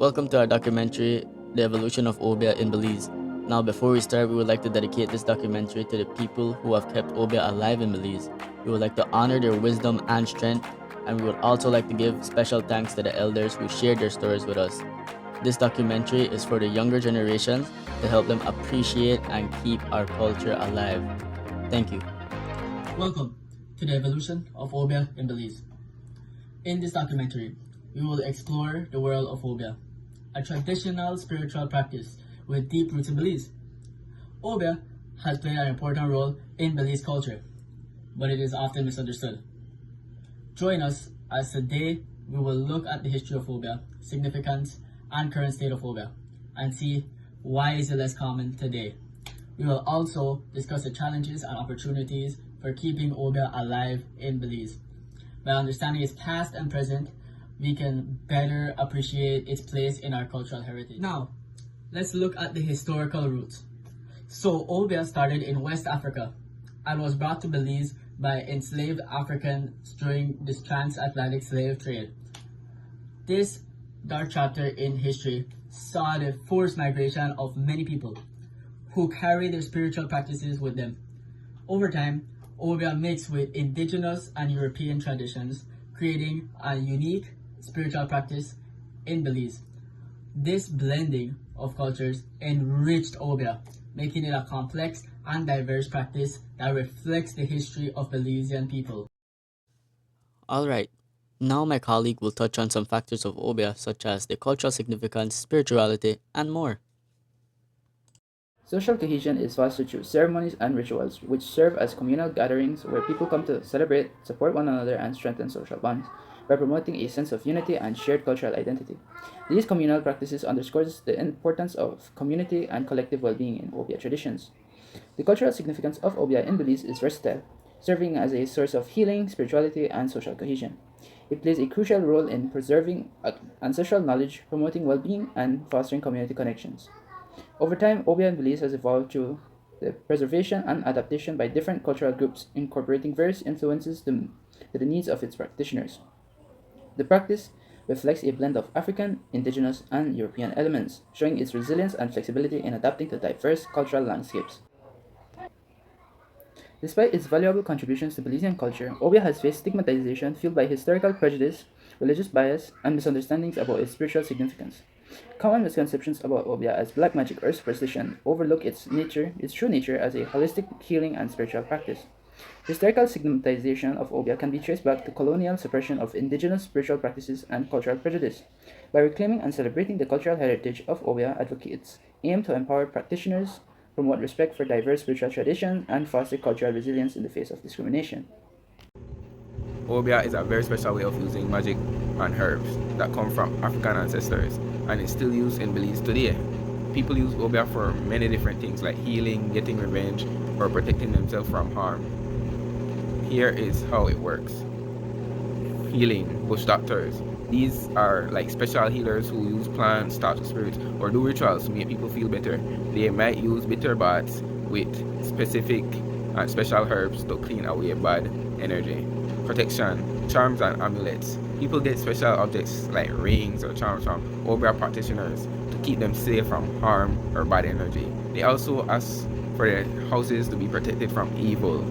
Welcome to our documentary, The Evolution of Obeah in Belize. Now, before we start, we would like to dedicate this documentary to the people who have kept Obeah alive in Belize. We would like to honor their wisdom and strength, and we would also like to give special thanks to the elders who shared their stories with us. This documentary is for the younger generations to help them appreciate and keep our culture alive. Thank you. Welcome to the evolution of Obeah in Belize. In this documentary, we will explore the world of Obeah, a traditional spiritual practice with deep roots in Belize. Obeah has played an important role in Belize culture, but it is often misunderstood. Join us as today we will look at the history of Obeah, significance, and current state of Obeah, and see why is it less common today. We will also discuss the challenges and opportunities for keeping Obeah alive in Belize. By understanding its past and present, we can better appreciate its place in our cultural heritage. Now, let's look at the historical roots. So, Obeah started in West Africa and was brought to Belize by enslaved Africans during this transatlantic slave trade. This dark chapter in history saw the forced migration of many people who carried their spiritual practices with them. Over time, Obeah mixed with indigenous and European traditions, creating a unique spiritual practice in Belize. This blending of cultures enriched Obeah, making it a complex and diverse practice that reflects the history of Belizean people. Alright, now my colleague will touch on some factors of Obeah such as the cultural significance, spirituality, and more. Social cohesion is fostered through ceremonies and rituals, which serve as communal gatherings where people come to celebrate, support one another, and strengthen social bonds by promoting a sense of unity and shared cultural identity. These communal practices underscores the importance of community and collective well-being in Obeah traditions. The cultural significance of Obeah in Belize is versatile, serving as a source of healing, spirituality, and social cohesion. It plays a crucial role in preserving ancestral knowledge, promoting well-being, and fostering community connections. Over time, Obeah in Belize has evolved through the preservation and adaptation by different cultural groups, incorporating various influences to the needs of its practitioners. The practice reflects a blend of African, indigenous, and European elements, showing its resilience and flexibility in adapting to diverse cultural landscapes. Despite its valuable contributions to Belizean culture, Obeah has faced stigmatization fueled by historical prejudice, religious bias, and misunderstandings about its spiritual significance. Common misconceptions about Obeah as black magic or superstition overlook its true nature as a holistic healing and spiritual practice. Historical stigmatization of Obeah can be traced back to colonial suppression of indigenous spiritual practices and cultural prejudice. By reclaiming and celebrating the cultural heritage of Obeah, advocates aim to empower practitioners, promote respect for diverse spiritual traditions, and foster cultural resilience in the face of discrimination. Obeah is a very special way of using magic and herbs that come from African ancestors, and is still used in Belize today. People use Obeah for many different things like healing, getting revenge, or protecting themselves from harm. Here is how it works. Healing, bush doctors. These are like special healers who use plants, talk to spirits, or do rituals to make people feel better. They might use bitter baths with specific and special herbs to clean away bad energy. Protection, charms and amulets. People get special objects like rings or charms from Obeah practitioners to keep them safe from harm or bad energy. They also ask for their houses to be protected from evil.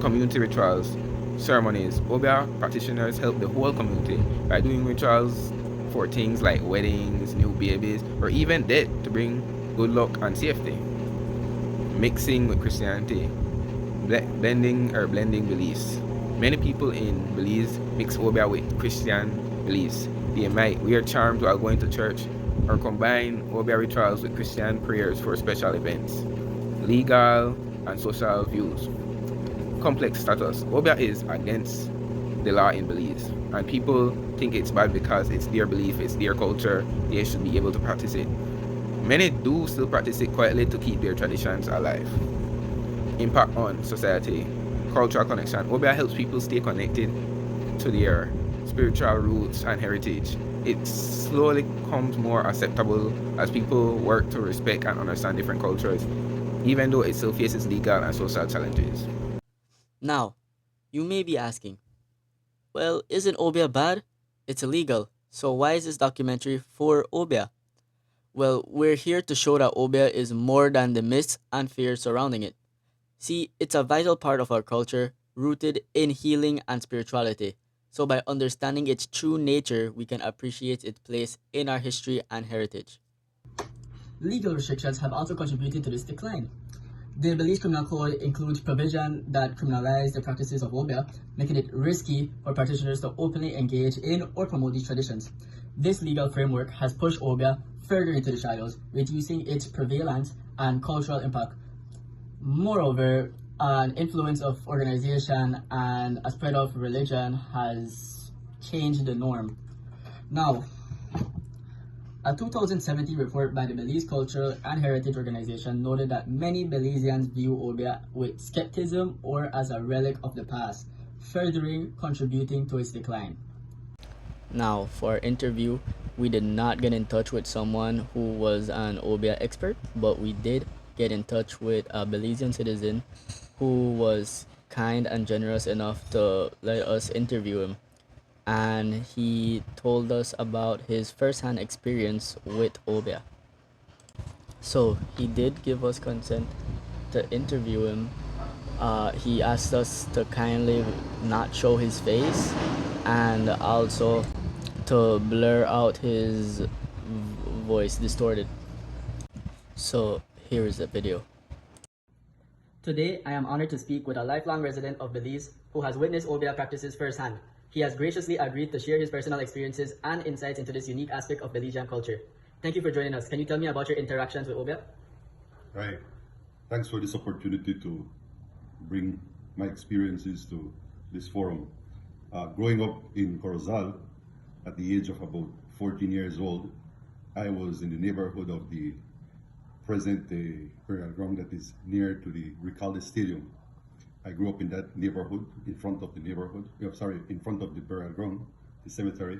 Community rituals, ceremonies. Obeah practitioners help the whole community by doing rituals for things like weddings, new babies, or even death to bring good luck and safety. Mixing with Christianity, blending beliefs. Many people in Belize mix Obeah with Christian beliefs. They might wear charms while going to church or combine Obeah rituals with Christian prayers for special events. Legal and social views. Complex status. Obeah is against the law in Belize, and people think it's bad because it's their belief, it's their culture, they should be able to practice it. Many do still practice it quietly to keep their traditions alive. Impact on society. Cultural connection. Obeah helps people stay connected to their spiritual roots and heritage. It slowly becomes more acceptable as people work to respect and understand different cultures, even though it still faces legal and social challenges. Now, you may be asking, well, isn't Obeah bad? It's illegal, So why is this documentary for Obeah? Well, we're here to show that Obeah is more than the myths and fears surrounding it. See, it's a vital part of our culture, rooted in healing and spirituality. So by understanding its true nature, we can appreciate its place in our history and heritage. Legal restrictions have also contributed to this decline. The Belize Criminal Code includes provision that criminalize the practices of Obeah, making it risky for practitioners to openly engage in or promote these traditions. This legal framework has pushed Obeah further into the shadows, reducing its prevalence and cultural impact. Moreover, an influence of organization and a spread of religion has changed the norm. Now, a 2017 report by the Belize Cultural and Heritage Organization noted that many Belizeans view Obeah with skepticism or as a relic of the past, furthering contributing to its decline. Now, for our interview, we did not get in touch with someone who was an Obeah expert, but we did get in touch with a Belizean citizen who was kind and generous enough to let us interview him. And he told us about his first-hand experience with Obeah. So he did give us consent to interview him. He asked us to kindly not show his face and also to blur out his voice distorted. So here is the video. Today, I am honored to speak with a lifelong resident of Belize who has witnessed Obeah practices firsthand. He has graciously agreed to share his personal experiences and insights into this unique aspect of Belizean culture. Thank you for joining us. Can you tell me about your interactions with Obeah? Right. Thanks for this opportunity to bring my experiences to this forum. Growing up in Corozal at the age of about 14 years old, I was in the neighborhood of the present burial ground that is near to the Recalde Stadium. I grew up in that neighborhood, in front of the in front of the burial ground, the cemetery.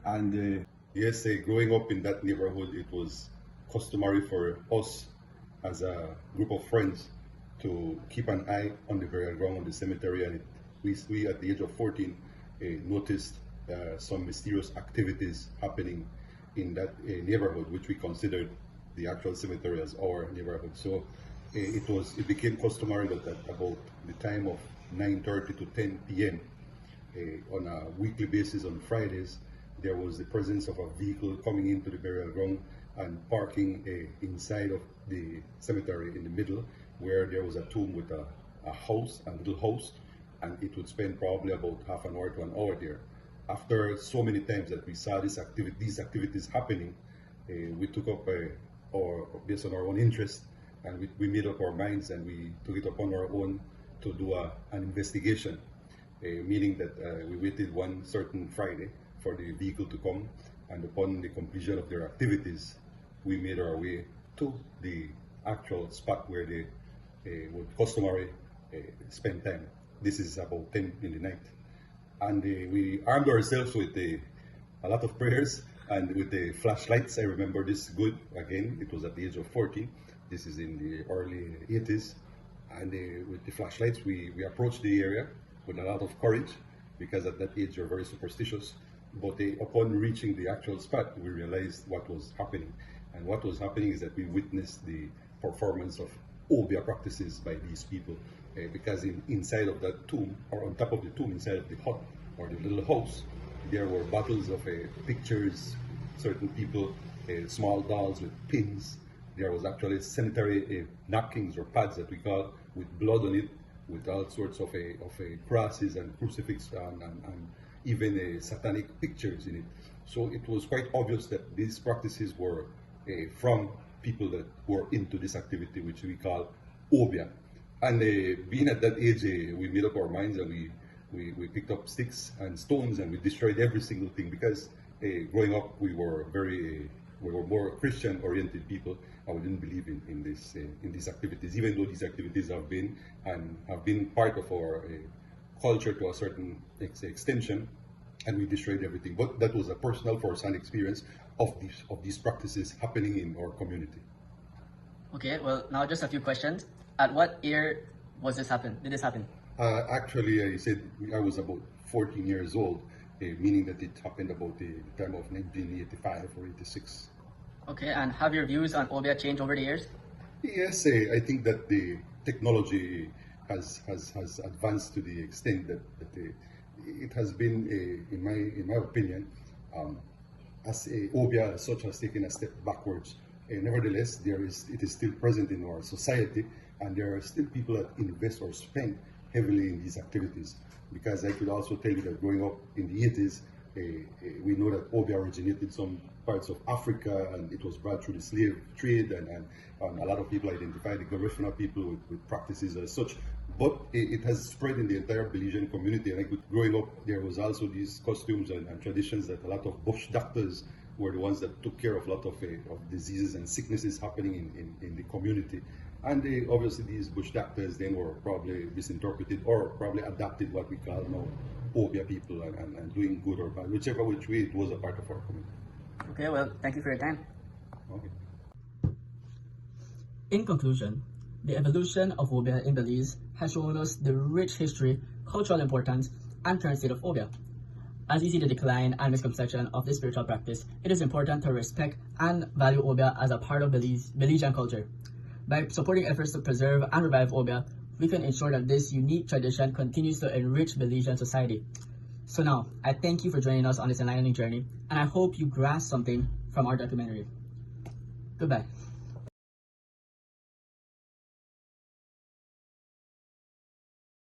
And yes, growing up in that neighborhood, it was customary for us as a group of friends to keep an eye on the burial ground, on the cemetery, and we at the age of 14 noticed some mysterious activities happening in that neighborhood, which we considered the actual cemetery as our neighborhood. So it became customary that at about the time of 9:30 to 10 p.m. On a weekly basis on Fridays, there was the presence of a vehicle coming into the burial ground and parking inside of the cemetery in the middle, where there was a tomb with a little house, and it would spend probably about half an hour to an hour there. After so many times that we saw these activities happening, we took up, or based on our own interest, and we made up our minds and we took it upon our own to do an investigation, meaning that we waited one certain Friday for the vehicle to come, and upon the completion of their activities, we made our way to the actual spot where they would customary spend time. This is about 10 in the night. And we armed ourselves with a lot of prayers and with the flashlights. I remember this good. Again, it was at the age of 40. This is in the early 80s. And with the flashlights, we approached the area with a lot of courage, because at that age you're very superstitious. But upon reaching the actual spot, we realized what was happening. And what was happening is that we witnessed the performance of Obeah practices by these people. Because inside of that tomb, or on top of the tomb, inside of the hut or the little house, there were bottles of pictures, certain people, small dolls with pins. There was actually sanitary napkins or pads that we call, with blood on it, with all sorts of crosses and crucifix and even satanic pictures in it. So it was quite obvious that these practices were from people that were into this activity, which we call Obeah. And being at that age, we made up our minds, and we picked up sticks and stones and we destroyed every single thing, because growing up we were more Christian oriented people, and we didn't believe in these activities, even though these activities have been part of our culture to a certain extension, and we destroyed everything. But that was a personal first-hand experience of these practices happening in our community. Okay, well, now just a few questions. At what year did this happen? Actually, I said I was about 14 years old, meaning that it happened about the time of 1985 or 86. Okay, and have your views on Obeah changed over the years? Yes, I think that the technology has advanced to the extent that it has been, in my opinion, as a Obeah as such has taken a step backwards. Nevertheless, it is still present in our society, and there are still people that invest or spend heavily in these activities. Because I could also tell you that growing up in the 80s, we know that Obeah originated some parts of Africa, and it was brought through the slave trade, and a lot of people identify the Garifuna people with practices as such. But it has spread in the entire Belizean community. And growing up, there was also these costumes and traditions that a lot of bush doctors were the ones that took care of a lot of diseases and sicknesses happening in the community. And obviously these bush doctors then were probably misinterpreted or probably adopted what we call now Obeah people and doing good or bad, whichever which way it was a part of our community. Okay, well, thank you for your time. Okay. In conclusion, the evolution of Obeah in Belize has shown us the rich history, cultural importance, and current state of Obeah. As we see the decline and misconception of this spiritual practice, it is important to respect and value Obeah as a part of Belizean culture. By supporting efforts to preserve and revive Obeah, we can ensure that this unique tradition continues to enrich Belizean society. So now, I thank you for joining us on this enlightening journey, and I hope you grasp something from our documentary. Goodbye.